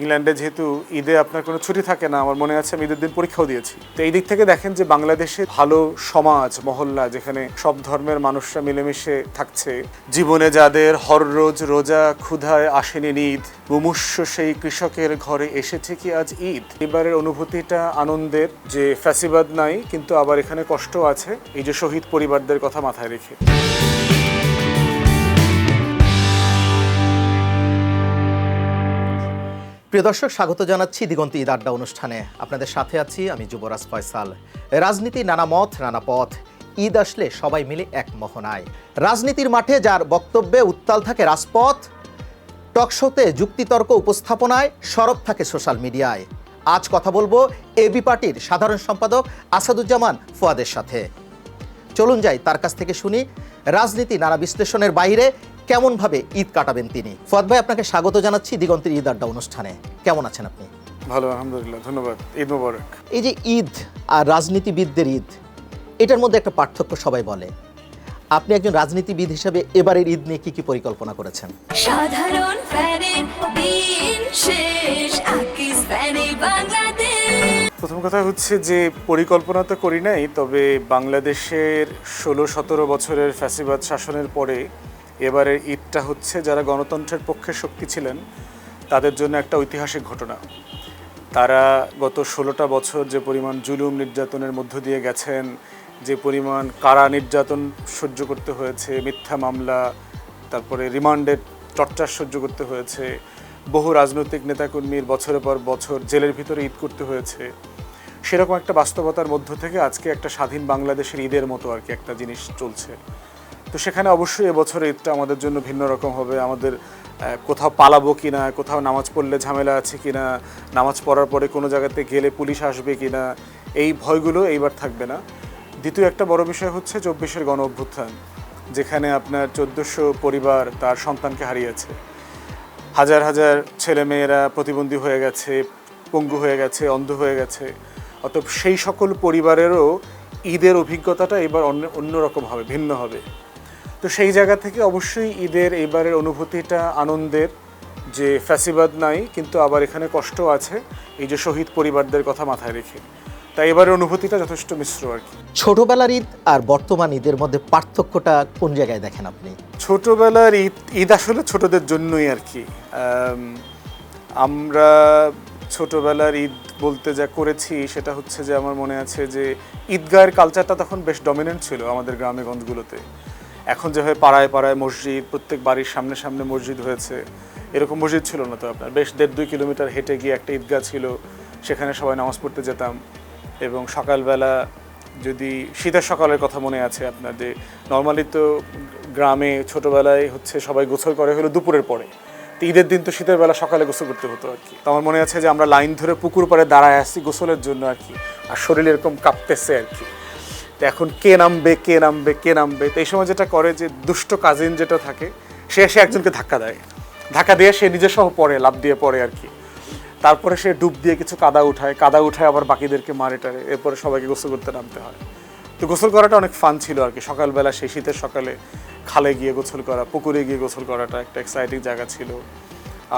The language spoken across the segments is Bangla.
ইংল্যান্ডে যেহেতু ঈদে আপনার কোনো ছুটি থাকে না, আমার মনে আছে আমি ঈদের দিন পরীক্ষাও দিয়েছি। তো এই দিক থেকে দেখেন যে বাংলাদেশে ভালো সমাজ মহল্লা, যেখানে সব ধর্মের মানুষরা মিলেমিশে থাকছে, জীবনে যাদের হররোজ রোজা ক্ষুধায় আসেনি ঈদ, মুমূর্ষ সেই কৃষকের ঘরে এসেছে কি আজ ঈদ। এবারের অনুভূতিটা আনন্দের, যে ফ্যাসিবাদ নাই কিন্তু আবার এখানে কষ্ট আছে, এই যে শহীদ পরিবারদের কথা মাথায় রেখে। প্রিয় দর্শক, স্বাগত জানাচ্ছি দিগন্তে ঈদ আড্ডা অনুষ্ঠানে। আপনাদের সাথে আছি আমি যুবরাজ ফয়সাল। রাজনীতি নানা মত নানা পথ, ঈদ আসলে সবাই মিলে এক মোহনায়। রাজনীতির মাঠে যার বক্তব্যে উত্তাল থাকে রাজপথ, টকশোতে যুক্তিতর্ক উপস্থাপনায় সরব থাকে সোশ্যাল মিডিয়ায়। আজ কথা বলবো এবি পার্টির সাধারণ সম্পাদক আসাদুজ্জামান ফুয়াদের সাথে। চলুন যাই তার কাছ থেকে শুনি রাজনীতি নানা বিশ্লেষণের বাইরে কেমনভাবে ঈদ কাটাবেন তিনি। ফুয়াদ ভাই, আপনাকে স্বাগত জানাচ্ছি দিগন্তের ঈদ আড্ডা অনুষ্ঠানে। কেমন আছেন আপনি? ভালো, আলহামদুলিল্লাহ, ধন্যবাদ। ঈদ মোবারক। এই যে ঈদ আর রাজনীতিবিদদের ঈদ, এটার মধ্যে একটা পার্থক্য সবাই বলে। আপনি একজন রাজনীতিবিদ হিসেবে এবারের ঈদ নিয়ে কি পরিকল্পনা করেছেন? সাধারণ ফ্যানের দিন শেষ, আকিস ফ্যানে বাংলাদেশ। প্রথম কথা হচ্ছে যে পরিকল্পনা তো করি নাই, তবে বাংলাদেশের 16-17 বছরের ফ্যাসিবাদ শাসনের পরে এবারের ঈদটা হচ্ছে যারা গণতন্ত্রের পক্ষে শক্তি ছিলেন তাদের জন্য একটা ঐতিহাসিক ঘটনা। তারা গত 16টা বছর যে পরিমাণ জুলুম নির্যাতনের মধ্য দিয়ে গেছেন, যে পরিমাণ কারা নির্যাতন সহ্য করতে হয়েছে, মিথ্যা মামলা, তারপরে রিমান্ডের টর্চার সহ্য করতে হয়েছে, বহু রাজনৈতিক নেতাকর্মীর বছরের পর বছর জেলের ভিতরে ঈদ করতে হয়েছে, সেরকম একটা বাস্তবতার মধ্য থেকে আজকে একটা স্বাধীন বাংলাদেশের ঈদের মতো আর কি একটা জিনিস চলছে। তো সেখানে অবশ্যই এবছরের ঈদটা আমাদের জন্য ভিন্ন রকম হবে। আমাদের কোথাও পালাবো কিনা, কোথাও নামাজ পড়লে ঝামেলা আছে কিনা, নামাজ পড়ার পরে কোনো জায়গাতে গেলে পুলিশ আসবে কিনা, এই ভয়গুলো এইবার থাকবে না। দ্বিতীয় একটা বড় বিষয় হচ্ছে 24-এর গণ অভ্যুত্থান, যেখানে আপনার 1400 পরিবার তার সন্তানকে হারিয়েছে, হাজার হাজার ছেলেমেয়েরা প্রতিবন্ধী হয়ে গেছে, পঙ্গু হয়ে গেছে, অন্ধ হয়ে গেছে। অতএব সেই সকল পরিবারেরও ঈদের অভিজ্ঞতাটা এবার অন্যরকম হবে, ভিন্ন হবে। তো সেই জায়গা থেকে অবশ্যই ঈদের এইবারের অনুভূতিটা আনন্দের, যে ফ্যাসিবাদ নাই কিন্তু আবার এখানে কষ্ট আছে, এই যে শহীদ পরিবারদের কথা মাথায় রেখে। তাই এবারের অনুভূতিটা যথেষ্ট মিশ্র আর কি। ছোটবেলার ঈদ আর বর্তমান ঈদের মধ্যে পার্থক্যটা কোন জায়গায় দেখেন আপনি? ছোটবেলার ঈদ আসলে ছোটদের জন্যই আর কি। আমরা ছোটবেলার ঈদ বলতে যা করেছি সেটা হচ্ছে যে আমার মনে আছে যে ঈদগাহের কালচারটা তখন বেশ ডমিনেন্ট ছিল আমাদের গ্রামে গঞ্জগুলোতে। এখন যেভাবে পাড়ায় পাড়ায় মসজিদ, প্রত্যেক বাড়ির সামনে সামনে মসজিদ হয়েছে, এরকম মসজিদ ছিল না তো আপনার। বেশ 1.5-2 কিলোমিটার হেঁটে গিয়ে একটা ঈদগাহ ছিল, সেখানে সবাই নামাজ পড়তে যেতাম। এবং সকালবেলা, যদি শীতের সকালের কথা মনে আছে আপনার, যে নর্মালি তো গ্রামে ছোটোবেলায় হচ্ছে সবাই গোসল করে হলো দুপুরের পরে, তো ঈদের দিন তো শীতের বেলা সকালে গোসল করতে হতো আর কি। তো আমার মনে আছে যে আমরা লাইন ধরে পুকুর পাড়ে দাঁড়ায় আসছি গোসলের জন্য আর কি, আর শরীর এরকম কাঁপতেছে আর কি। তো এখন কে নামবে কে নামবে কে নামবে, তো এই সময় যেটা করে যে দুষ্ট কাজিন যেটা থাকে, সে এসে একজনকে ধাক্কা দেয়, ধাক্কা দিয়ে সে নিজের সহ পড়ে, লাফ দিয়ে পড়ে আর কি। তারপরে সে ডুব দিয়ে কিছু কাদা উঠায় আবার বাকিদেরকে মারে টারে, এরপরে সবাইকে গোসল করতে নামতে হয়। তো গোসল করাটা অনেক ফান ছিল আর কি। সকালবেলা সেই শীতের সকালে খালে গিয়ে গোসল করা, পুকুরে গিয়ে গোসল করাটা একটা এক্সাইটিং জায়গা ছিল।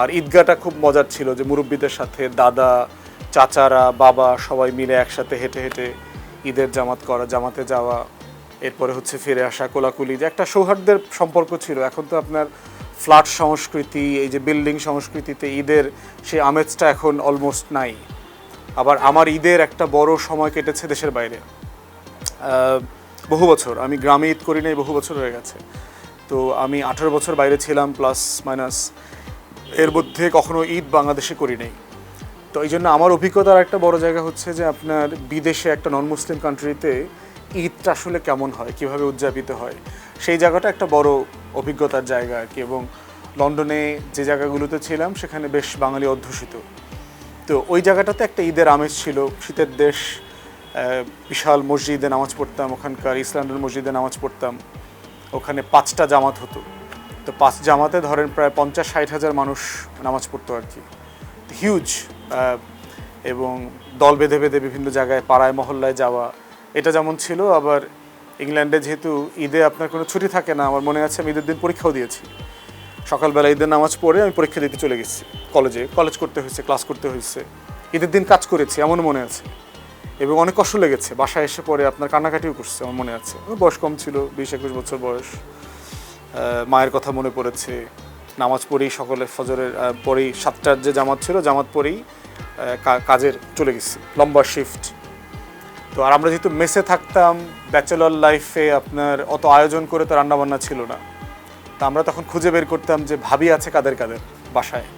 আর ঈদগাহটা খুব মজার ছিল, যে মুরব্বীদের সাথে দাদা, চাচারা, বাবা সবাই মিলে একসাথে হেঁটে হেঁটে ঈদের জামাতে যাওয়া, এরপরে হচ্ছে ফিরে আসা, কোলাকুলি, যে একটা সৌহার্দ্যের সম্পর্ক ছিল। এখন তো আপনার ফ্ল্যাট সংস্কৃতি, এই যে বিল্ডিং সংস্কৃতিতে ঈদের সেই আমেজটা এখন অলমোস্ট নাই। আবার আমার ঈদের একটা বড় সময় কেটেছে দেশের বাইরে, বহু বছর আমি গ্রামে ঈদ করি নাই, বহু বছর হয়ে গেছে। তো আমি 18 বছর বাইরে ছিলাম প্লাস মাইনাস, এর মধ্যে কখনো ঈদ বাংলাদেশে করি নাই। তো এই জন্য আমার অভিজ্ঞতার একটা বড় জায়গা হচ্ছে যে আপনার বিদেশে একটা নন মুসলিম কান্ট্রিতে ঈদটা আসলে কেমন হয়, কিভাবে উদযাপিত হয়, সেই জায়গাটা একটা বড় অভিজ্ঞতার জায়গা আর কি। এবং লন্ডনে যে জায়গাগুলোতে ছিলাম সেখানে বেশ বাঙালি অধ্যুষিত, তো ওই জায়গাটাতে একটা ঈদের আমেজ ছিল। শীতের দেশ, বিশাল মসজিদে নামাজ পড়তাম, ওখানকার ইসলামের মসজিদে নামাজ পড়তাম। ওখানে 5টা জামাত হতো, তো 5 জামাতে ধরেন প্রায় 50-60 হাজার মানুষ নামাজ পড়তো আর কি, হিউজ। এবং দল বেঁধে বেঁধে বিভিন্ন জায়গায় পাড়ায় মহল্লায় যাওয়া, এটা যেমন ছিল। আবার ইংল্যান্ডে যেহেতু ঈদে আপনার কোনো ছুটি থাকে না, আমার মনে আছে আমি ঈদের দিন পরীক্ষাও দিয়েছি। সকালবেলা ঈদের নামাজ পড়ে আমি পরীক্ষা দিতে চলে গেছি কলেজ করতে হয়েছে, ক্লাস করতে হয়েছে, ঈদের দিন কাজ করেছি এমন মনে আছে। এবং অনেক কষ্ট লেগেছে, বাসায় এসে পরে আপনার কান্নাকাটিও করছে আমার মনে আছে। আমার বয়স কম ছিল, 20-21 বছর বয়স। মায়ের কথা মনে পড়েছে। নামাজ পড়েই সকলে ফজরের পরেই 7টার যে জামাত ছিল, জামাত পড়েই কাজের চলে গেছি, লম্বা শিফট। তো আর আমরা যেহেতু মেসে থাকতাম, ব্যাচেলর লাইফে আপনার অত আয়োজন করে তো রান্নাবান্না ছিল না। তা আমরা তখন খুঁজে বের করতাম যে ভাবি আছে কাদের কাদের বাসায়।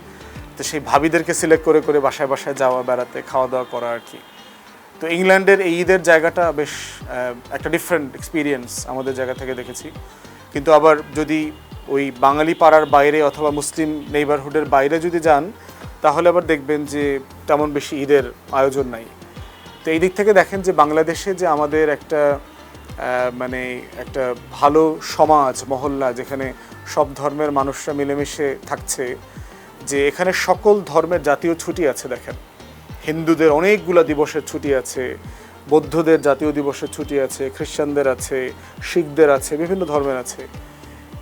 তো সেই ভাবিদেরকে সিলেক্ট করে করে বাসায় বাসায় যাওয়া, বেড়াতে, খাওয়া দাওয়া করা আর কি। তো ইংল্যান্ডের এই ঈদের জায়গাটা বেশ একটা ডিফারেন্ট এক্সপিরিয়েন্স আমাদের জায়গা থেকে দেখেছি। কিন্তু আবার যদি ওই বাঙালি পাড়ার বাইরে অথবা মুসলিম নেইবারহুডের বাইরে যদি যান, তাহলে আবার দেখবেন যে তেমন বেশি ঈদের আয়োজন নাই। তো এই দিক থেকে দেখেন যে বাংলাদেশে যে আমাদের একটা মানে একটা ভালো সমাজ, মহল্লা, যেখানে সব ধর্মের মানুষরা মিলেমিশে থাকছে, যে এখানে সকল ধর্মের জাতীয় ছুটি আছে। দেখেন, হিন্দুদের অনেকগুলো দিবসের ছুটি আছে, বৌদ্ধদের জাতীয় দিবসের ছুটি আছে, খ্রিস্টানদের আছে, শিখদের আছে, বিভিন্ন ধর্মের আছে।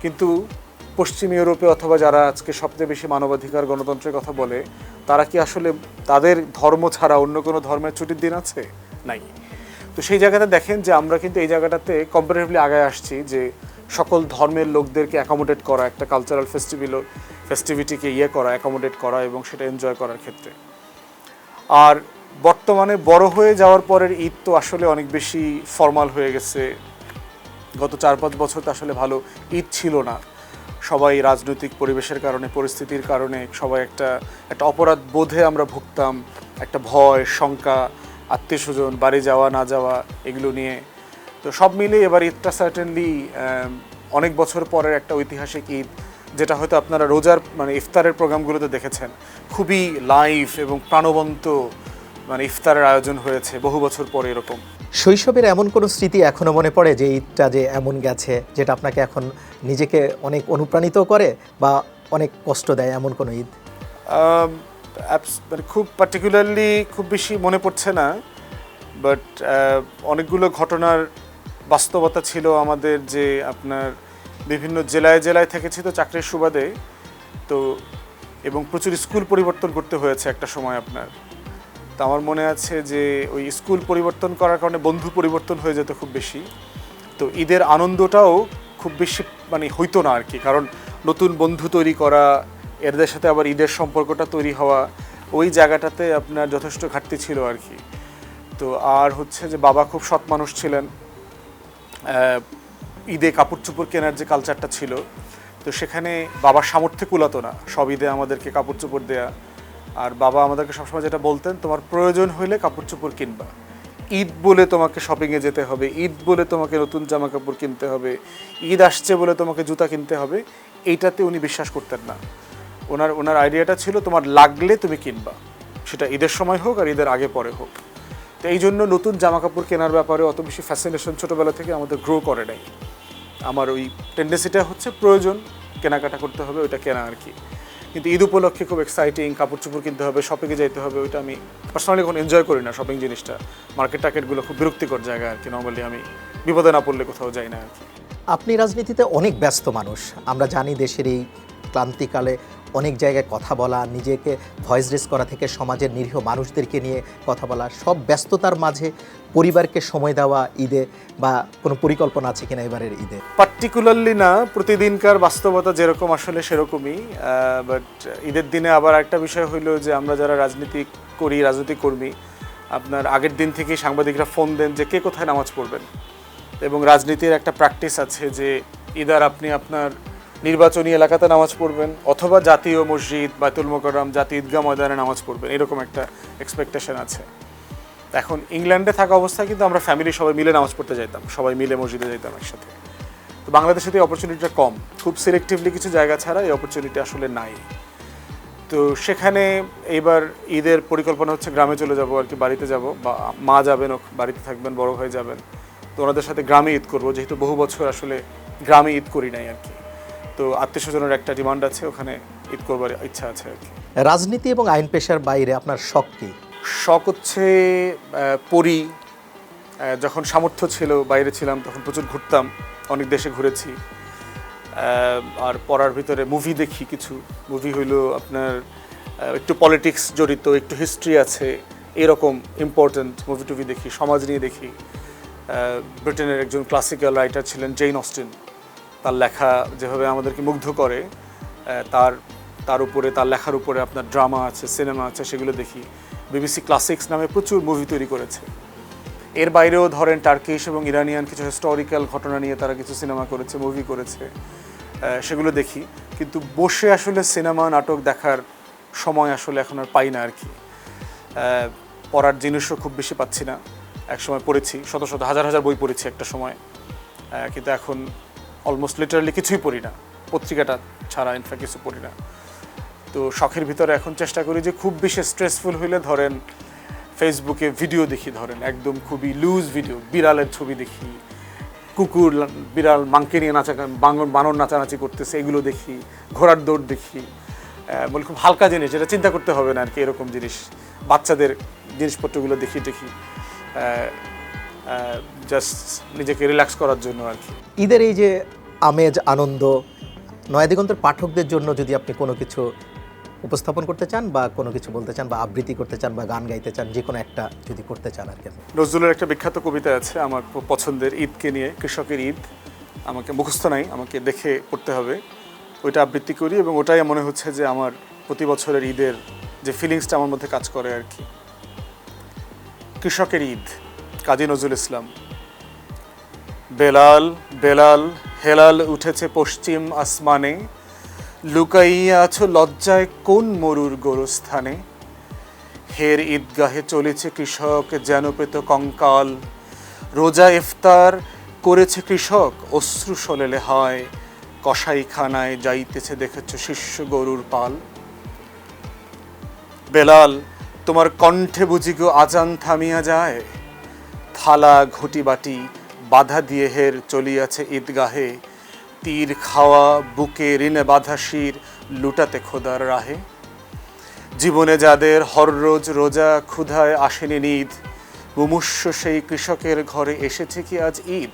কিন্তু পশ্চিম ইউরোপে অথবা যারা আজকে সবচেয়ে বেশি মানবাধিকার, গণতন্ত্রের কথা বলে, তারা কি আসলে তাদের ধর্ম ছাড়া অন্য কোনো ধর্মের ছুটির দিন আছে? নাই। তো সেই জায়গাতে দেখেন যে আমরা কিন্তু এই জায়গাটাতে কম্পারেটিভলি আগায় আসছি, যে সকল ধর্মের লোকদেরকে অ্যাকোমোডেট করা, একটা কালচারাল ফেস্টিভিটিকে করা, অ্যাকোমোডেট করা এবং সেটা এনজয় করার ক্ষেত্রে। আর বর্তমানে বড় হয়ে যাওয়ার পরের ঈদ তো আসলে অনেক বেশি ফর্মাল হয়ে গেছে। গত 4-5 বছর তো আসলে ভালো ঈদ ছিল না। সবাই রাজনৈতিক পরিবেশের কারণে, পরিস্থিতির কারণে সবাই একটা অপরাধ বোধে আমরা ভুগতাম, একটা ভয়, শঙ্কা, আত্মীয় স্বজন, বাড়ি যাওয়া না যাওয়া, এগুলো নিয়ে। তো সব মিলিয়ে এবার ঈদটা সার্টেনলি অনেক বছর পরের একটা ঐতিহাসিক ঈদ, যেটা হয়তো আপনারা রোজার মানে ইফতারের প্রোগ্রামগুলোতে দেখেছেন, খুবই লাইভ এবং প্রাণবন্ত মানে ইফতারের আয়োজন হয়েছে বহু বছর পরে এরকম। শৈশবের এমন কোনো স্মৃতি এখনো মনে পড়ে যে ঈদটা যে এমন গেছে যেটা আপনাকে এখন নিজেকে অনেক অনুপ্রাণিত করে বা অনেক কষ্ট দেয়, এমন কোনো ঈদ? মানে খুব পার্টিকুলারলি খুব বেশি মনে পড়ছে না, বাট অনেকগুলো ঘটনার বাস্তবতা ছিল আমাদের, যে আপনার বিভিন্ন জেলায় জেলায় থেকেছি তো চাকরির সুবাদে, তো এবং প্রচুর স্কুল পরিবর্তন করতে হয়েছে একটা সময় আপনার। তো আমার মনে আছে যে ওই স্কুল পরিবর্তন করার কারণে বন্ধু পরিবর্তন হয়ে যেত খুব বেশি। তো ঈদের আনন্দটাও খুব বেশি মানে হইতো না আর কি, কারণ নতুন বন্ধু তৈরি করা, এদের সাথে আবার ঈদের সম্পর্কটা তৈরি হওয়া, ওই জায়গাটাতে আপনার যথেষ্ট ঘাটতি ছিল আর কি। তো আর হচ্ছে যে বাবা খুব সৎ মানুষ ছিলেন, ঈদে কাপড় চোপড় কেনার যে কালচারটা ছিল, তো সেখানে বাবার সামর্থ্যে কুলাতো না সব ঈদে আমাদেরকে কাপড় চোপড় দেয়া। আর বাবা আমাদেরকে সবসময় যেটা বলতেন, তোমার প্রয়োজন হইলে কাপড় চোপড় কিনবা, ঈদ বলে তোমাকে শপিংয়ে যেতে হবে, ঈদ বলে তোমাকে নতুন জামা কাপড় কিনতে হবে, ঈদ আসছে বলে তোমাকে জুতা কিনতে হবে, এইটাতে উনি বিশ্বাস করতেন না। ওনার আইডিয়াটা ছিল তোমার লাগলে তুমি কিনবা, সেটা ঈদের সময় হোক আর ঈদের আগে পরে হোক। তো এই জন্য নতুন জামা কাপড় কেনার ব্যাপারে অত বেশি ফ্যাসিনেশন ছোটোবেলা থেকে আমাদের গ্রো করে নাই। আমার ওই টেন্ডেন্সিটা হচ্ছে প্রয়োজন, কেনাকাটা করতে হবে, ওইটা কেনা আর কি। কিন্তু ঈদ উপলক্ষে খুব এক্সাইটিং, কাপড় চোপড় কিনতে হবে, শপিংয়ে যেতে হবে, ওইটা আমি পার্সোনালি এখন এনজয় করি না। শপিং জিনিসটা, মার্কেট টার্কেটগুলো খুব বিরক্তিকর জায়গা আর কি। নর্মালি আমি বিপদে না পড়লে কোথাও যাই না আর কি। আপনি রাজনীতিতে অনেক ব্যস্ত মানুষ, আমরা জানি দেশের এই ক্লান্তিকালে অনেক জায়গায় কথা বলা, নিজেকে ভয়েস রেস করা থেকে সমাজের নিরীহ মানুষদেরকে নিয়ে কথা বলা, সব ব্যস্ততার মাঝে পরিবারকে সময় দেওয়া ঈদে বা কোনো পরিকল্পনা আছে কিনা এবারের ঈদে? পার্টিকুলারলি না, প্রতিদিনকার বাস্তবতা যেরকম আসলে সেরকমই। বাট ঈদের দিনে আবার একটা বিষয় হইলো যে আমরা যারা রাজনীতি করি, রাজনৈতিক কর্মী, আপনার আগের দিন থেকেই সাংবাদিকরা ফোন দেন যে কে কোথায় নামাজ পড়বেন। এবং রাজনীতির একটা প্র্যাকটিস আছে যে ইদার আপনি আপনার নির্বাচনী এলাকাতে নামাজ পড়বেন অথবা জাতীয় মসজিদ, বায়তুল মোকাররম, জাতীয় ঈদগাহ ময়দানে নামাজ পড়বেন, এরকম একটা এক্সপেকটেশন আছে। এখন ইংল্যান্ডে থাকা অবস্থায় কিন্তু আমরা ফ্যামিলি সবাই মিলে নামাজ পড়তে যাইতাম, সবাই মিলে মসজিদে যেতাম একসাথে। তো বাংলাদেশে এই অপরচুনিটিটা কম, খুব সিলেক্টিভলি কিছু জায়গা ছাড়া এই অপরচুনিটি আসলে নাই। তো সেখানে এইবার ঈদের পরিকল্পনা হচ্ছে গ্রামে চলে যাব আর কি, বাড়িতে যাব, বা মা যাবেন, বাড়িতে থাকবেন, বড় হয়ে যাবেন। তো ওনাদের সাথে গ্রামে ঈদ করবো, যেহেতু বহু বছর আসলে গ্রামে ঈদ করি নাই আর কি। তো আত্মীয় স্বজনের একটা ডিমান্ড আছে, ওখানে ঈদ করবার ইচ্ছা আছে আর কি। রাজনীতি এবং আইন পেশার বাইরে আপনার শখ কি? শখ হচ্ছে পড়ি, যখন সামর্থ্য ছিল বাইরে ছিলাম তখন প্রচুর ঘুরতাম, অনেক দেশে ঘুরেছি। আর পড়ার ভিতরে মুভি দেখি কিছু। মুভি হইলো আপনার একটু পলিটিক্স জড়িত, একটু হিস্ট্রি আছে, এরকম ইম্পর্ট্যান্ট মুভি টুভি দেখি, সমাজ নিয়ে দেখি। ব্রিটেনের একজন ক্লাসিক্যাল রাইটার ছিলেন জেইন অস্টিন, তার লেখা যেভাবে আমাদেরকে মুগ্ধ করে, তার উপরে, তার লেখার উপরে আপনার ড্রামা আছে, সিনেমা আছে, সেগুলো দেখি। বিবিসি ক্লাসিক্স নামে প্রচুর মুভি তৈরি করেছে। এর বাইরেও ধরেন টার্কিশ এবং ইরানিয়ান কিছু হিস্টোরিক্যাল ঘটনা নিয়ে তারা কিছু সিনেমা করেছে, মুভি করেছে, সেগুলো দেখি। কিন্তু বসে আসলে সিনেমা নাটক দেখার সময় আসলে এখন আর পাই না আর কি। পড়ার জিনিসও খুব বেশি পাচ্ছি না। এক সময় পড়েছি, শত শত হাজার হাজার বই পড়েছি একটা সময়, কিন্তু এখন অলমোস্ট লিটারালি কিছুই পড়ি না, পত্রিকাটা ছাড়া ইনফ্যাক্ট কিছু পড়ি না। তো শখের ভিতরে এখন চেষ্টা করি যে খুব বেশি স্ট্রেসফুল হইলে ধরেন ফেসবুকে ভিডিও দেখি, ধরেন একদম খুবই লুজ ভিডিও, বিড়ালের ছবি দেখি, কুকুর বিড়াল মাংকে নিয়ে বানর নাচানাচি করতেছে, এগুলো দেখি, ঘোড়ার দৌড় দেখি, বলে খুব হালকা জিনিস, যেটা চিন্তা করতে হবে না আর কি, এরকম জিনিস, বাচ্চাদের জিনিসপত্রগুলো দেখি জাস্ট নিজেকে রিল্যাক্স করার জন্য আর কি। ঈদের এই যে আমেজ, আনন্দ, নয়াদিগন্তের পাঠকদের জন্য যদি আপনি কোনো কিছু উপস্থাপন করতে চান বা কোনো কিছু বলতে চান বা আবৃত্তি করতে চান বা গান গাইতে চান, যে কোনো একটা যদি করতে চান আর কি। নজরুলের একটা বিখ্যাত কবিতা আছে আমার পছন্দের, ঈদকে নিয়ে, কৃষকের ঈদ, আমাকে মুখস্থ নাই, আমাকে দেখে পড়তে হবে, ওইটা আবৃত্তি করি এবং ওটাই মনে হচ্ছে যে আমার প্রতি বছরের ঈদের যে ফিলিংসটা আমার মধ্যে কাজ করে আর কি। কৃষকের ঈদ, কাজী নজরুল ইসলাম। বেলাল বেলাল হেলাল উঠেছে পশ্চিম আসমানে, লুকাইয়া আছো লজ্জায় কোন মরুর গোরস্থানে। হের ঈদগাহে চলেছে কৃষক যেন পেত কঙ্কাল, রোজা ইফতার করেছে কৃষক অশ্রু সলেলে হয়, কসাইখানায় যাইতেছে দেখেছ শিষ্য গরুর পাল। বেলাল তোমার কণ্ঠে বুঝি গো আজান থামিয়া যায়, থালা ঘটি বাটি বাধা দিয়ে হের চলিয়াছে ঈদগাহে, তীর খাওয়া বুকে ঋণে বাধা শির লুটাতে খোদার রাহে। জীবনে যাদের হররোজ রোজা ক্ষুধায় আসেনি নিদ, মুমূর্ষু সেই কৃষকের ঘরে এসেছে কি আজ ঈদ।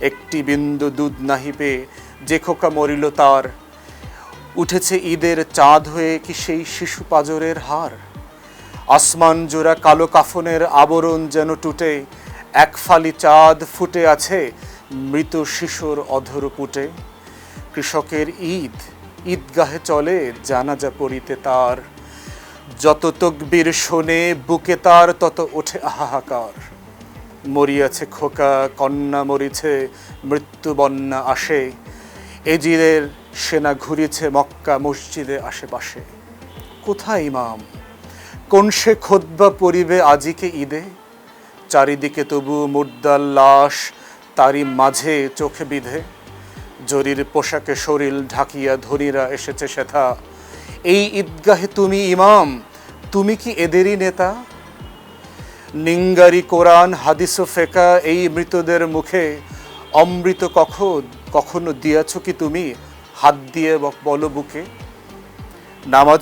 একটি বিন্দু দুধ নাহি পেয়ে যে খোকা মরিল তার, উঠেছে ঈদের চাঁদ হয়ে কি সেই শিশু পাজরের হার। আসমান জোড়া কালো কাফনের আবরণ যেন টুটে, এক ফালি চাঁদ ফুটে আছে মৃত শিশুর অধর পুটে। কৃষকের ঈদ, ঈদগাহে চলে জানাজা পড়িতে তার, যত তকবীর শোনে বুকে তার তত ওঠে হাহাকার। মরিয়াছে খোকা কন্যা মরিছে মৃত্যু বন্যা আসে, এজিরের সেনা ঘুরিছে মক্কা মসজিদে আশেপাশে। কোথায় ইমাম, কোন সে খুতবা পড়িবে আজিকে ঈদে, চারিদিকে তবু মুর্দার লাশ তারই মাঝে চোখে বিধে। জরির পোশাকে শরীর ঢাকিয়া ধনীরা এসেছে সেথা, এই ঈদগাহে তুমি ইমাম, তুমি কি এদেরই নেতা। নিঙ্গারি কোরআন হাদিস ও ফেকা এই মৃতদের মুখে, অমৃত কখনো দিয়াছ কি তুমি হাত দিয়ে বলো বুকে। নামাজ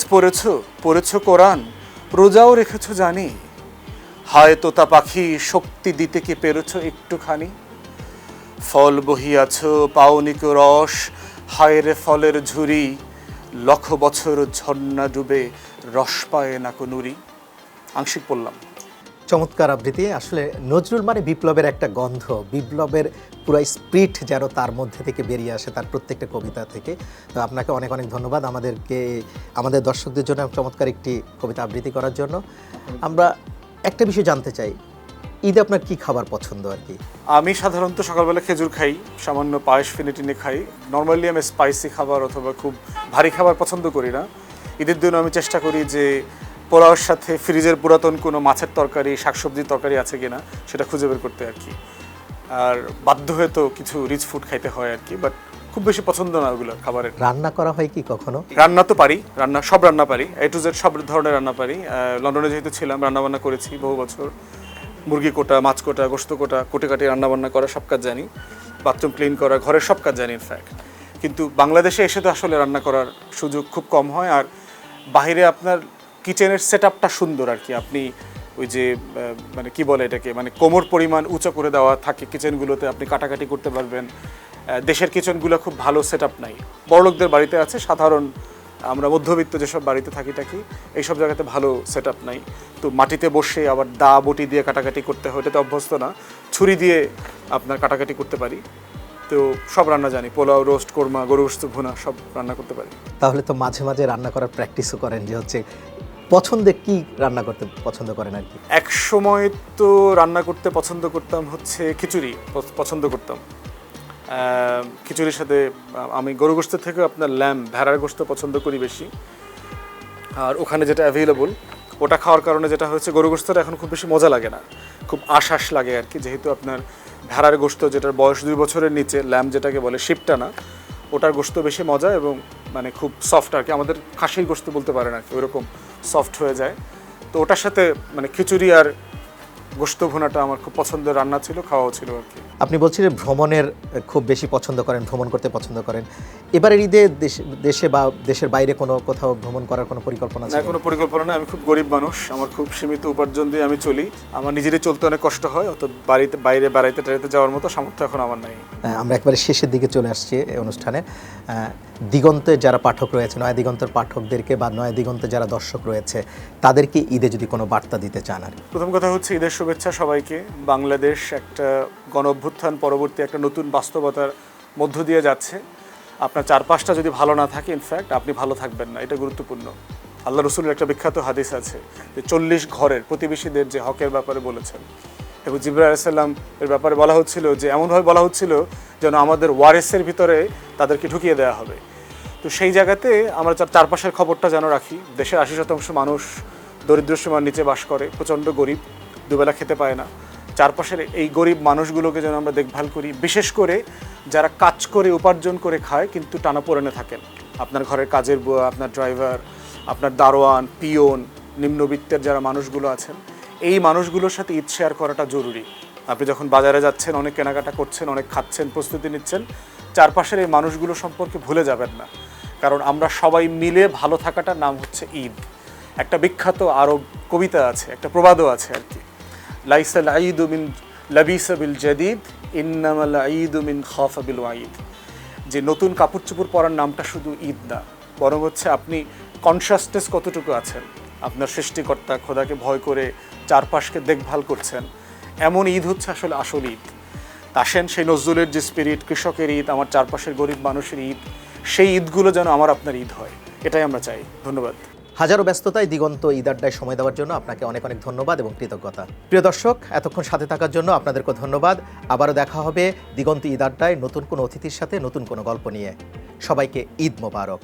পড়েছ কোরআন, রোজাও রেখেছ জানি, হায় তোতা পাখি শক্তি দিতে কি পেরেছ একটুখানি। ফল বহিয়াছ পাওনিক রস, হায় রে ফলের ঝুরি, লক্ষ বছর ঝর্ণা ডুবে রস পায় না কোনুরি। আংশিক বললাম। চমৎকার আবৃত্তি। আসলে নজরুল মানে বিপ্লবের একটা গন্ধ, বিপ্লবের পুরো স্পিরিট যেন তার মধ্যে থেকে বেরিয়ে আসে তার প্রত্যেকটা কবিতা থেকে। তো আপনাকে অনেক অনেক ধন্যবাদ আমাদের দর্শকদের জন্য চমৎকার একটি কবিতা আবৃত্তি করার জন্য। আমরা একটা বিষয় জানতে চাই, ঈদে আপনার কি খাবার পছন্দ আর কি? আমি সাধারণত সকালবেলা খেজুর খাই, সামান্য পায়েস ফিনিটিনে খাই। নর্মালি আমি স্পাইসি খাবার অথবা খুব ভারী খাবার পছন্দ করি না। ঈদের দিন আমি চেষ্টা করি যে পোলাওর সাথে ফ্রিজের পুরাতন কোনো মাছের তরকারি, শাকসবজির তরকারি আছে কিনা সেটা খুঁজে বের করতে আর কি। আর বাধ্য হয়ে তো কিছু রিচ ফুড খাইতে হয় আর কি, বাট খুব বেশি পছন্দ না ওগুলো খাবারের। রান্না করা হয় কি কখনো? রান্না তো পারি, সব রান্না পারি, A to Z সব ধরনের রান্না পারি। লন্ডনে যেহেতু ছিলাম রান্নাবান্না করেছি বহু বছর, মুরগি কোটা, মাছ কোটা, গোশত কোটা, কোটে কাটে রান্নাবান্না করা সব কাজ জানি, বাথরুম ক্লিন করা, ঘরের সব কাজ জানি ইনফ্যাক্ট। কিন্তু বাংলাদেশে এসে তো আসলে রান্না করার সুযোগ খুব কম হয়। আর বাইরে আপনার কিচেনের সেট আপটা সুন্দর আর কি, আপনি ওই যে মানে কি বলে এটাকে, মানে কোমর পরিমাণ উঁচু করে দেওয়া থাকে কিচেনগুলোতে, আপনি কাটাকাটি করতে পারবেন, দেশের কিচেনগুলো খুব ভালো সেট আপ নাই, বড়লোকদের বাড়িতে আছে, সাধারণ আমরা মধ্যবিত্ত যেসব বাড়িতে থাকি এইসব জায়গাতে ভালো সেট আপ নাই। তো মাটিতে বসে আবার দা বটি দিয়ে কাটাকাটি করতে হয়, ওটাতে অভ্যস্ত না। ছুরি দিয়ে আপনার কাটাকাটি করতে পারি, তো সব রান্না জানি, পোলাও, রোস্ট, কোরমা, গরু গোশত ভুনা সব রান্না করতে পারি। তাহলে তো মাঝে মাঝে রান্না করার প্র্যাকটিসও করেন, যে হচ্ছে পছন্দে কি রান্না করতে পছন্দ করেন আর কি? এক সময় তো রান্না করতে পছন্দ করতাম হচ্ছে খিচুড়ি পছন্দ করতাম। খিচুড়ির সাথে আমি গরু গোশত থেকে আপনার ভেড়ার গোশত পছন্দ করি বেশি। আর ওখানে যেটা অ্যাভেলেবল ওটা খাওয়ার কারণে যেটা হচ্ছে, গরু গোশতটা এখন খুব বেশি মজা লাগে না, খুব আশ্বাস লাগে আর কি। যেহেতু আপনার ভেড়ার গোশত যেটার বয়স 2 বছরের নিচে, যেটাকে বলে শিপটা না, ওটার গোশত বেশি মজা এবং মানে খুব সফট আর কি। আমাদের খাসির গোশত বলতে পারেন আর কি, ওইরকম সফট হয়ে যায়। তো ওটার সাথে মানে খিচুড়ি আর গোশত ভুনাটা আমার খুব পছন্দের রান্না ছিল, খাওয়াও ছিল আর কি। আপনি বলছিলেন ভ্রমণের খুব বেশি পছন্দ করেন, ভ্রমণ করতে পছন্দ করেন। এবারের ঈদে দেশে বা দেশের বাইরে কোথাও ভ্রমণ করার কোনো পরিকল্পনা আছে? না, কোনো পরিকল্পনা নেই। আমি খুব গরিব মানুষ, আমার খুব সীমিত উপার্জন দিয়ে আমি চলি। আমার নিজেরই চলতে অনেক কষ্ট হয়, অত বাইরে বেড়াইতে যাওয়ার মতো সামর্থ্য এখন আমার নাই। আমরা একবারে শেষের দিকে চলে আসছি এই অনুষ্ঠানে। দিগন্তের যারা পাঠক রয়েছে, নয়া দিগন্তের পাঠকদেরকে বা নয়া দিগন্তের যারা দর্শক রয়েছে, তাদেরকে ঈদে যদি কোনো বার্তা দিতে চান আর কি? প্রথম কথা হচ্ছে ঈদের শুভেচ্ছা সবাইকে। বাংলাদেশ একটা গণঅভ্যুত্থান পরবর্তী একটা নতুন বাস্তবতার মধ্য দিয়ে যাচ্ছে। আপনার চারপাশটা যদি ভালো না থাকে, ইনফ্যাক্ট আপনি ভালো থাকবেন না, এটা গুরুত্বপূর্ণ। আল্লাহ রসুলের একটা বিখ্যাত হাদিস আছে যে 40 ঘরের প্রতিবেশীদের যে হকের ব্যাপারে বলেছেন, এবং জিবরাইল আলাইহিস সালাম এর ব্যাপারে বলা হচ্ছিল যে এমনভাবে বলা হচ্ছিল যেন আমাদের ওয়ারেসের ভিতরে তাদেরকে ঢুকিয়ে দেওয়া হবে। তো সেই জায়গাতে আমরা চারপাশের খবরটা যেন রাখি। দেশের 80% মানুষ দরিদ্র সীমার নিচে বাস করে, প্রচণ্ড গরিব, দুবেলা খেতে পায় না। চারপাশের এই গরিব মানুষগুলোকে যেন আমরা দেখভাল করি, বিশেষ করে যারা কাজ করে উপার্জন করে খায় কিন্তু টানাপোড়েনে থাকেন। আপনার ঘরের কাজের বুয়া, আপনার ড্রাইভার, আপনার দারোয়ান, পিয়ন, নিম্নবিত্তের যারা মানুষগুলো আছেন, এই মানুষগুলোর সাথে ঈদ শেয়ার করাটা জরুরি। আপনি যখন বাজারে যাচ্ছেন, অনেক কেনাকাটা করছেন, অনেক খাচ্ছেন, প্রস্তুতি নিচ্ছেন, চারপাশের এই মানুষগুলো সম্পর্কে ভুলে যাবেন না। কারণ আমরা সবাই মিলে ভালো থাকাটার নাম হচ্ছে ঈদ। একটা বিখ্যাত আরব কবিতা আছে, একটা প্রবাদও আছে আর কি, লাইসাল ঈদু মিন লাবিসা বিল জাদিদ ইন্নামাল ঈদু মিন খাফা বিল ওয়াইদ। যে নতুন কাপড় চোপড় পরার নামটা শুধু ঈদ না, বরং হচ্ছে আপনি কনশাসনেস কতটুকু আছেন, আপনার সৃষ্টিকর্তা খোদাকে ভয় করে চারপাশকে দেখভাল করছেন, এমন ঈদ হচ্ছে আসলে আসল ঈদ। আসেন সেই নজরুলের যে স্পিরিট, কৃষকের ঈদ, আমার চারপাশের গরিব মানুষের ঈদ, সেই ঈদগুলো যেন আমার আপনার ঈদ হয়, এটাই আমরা চাই। ধন্যবাদ। হাজারো ব্যস্ততায় দিগন্ত ঈদ আড্ডায় সময় দেওয়ার জন্য আপনাকে অনেক অনেক ধন্যবাদ এবং কৃতজ্ঞতা। প্রিয় দর্শক, এতক্ষণ সাথে থাকার জন্য আপনাদেরকে ধন্যবাদ। আবারও দেখা হবে দিগন্ত ঈদ আড্ডায় নতুন কোনো অতিথির সাথে, নতুন কোনো গল্প নিয়ে। সবাইকে ঈদ মোবারক।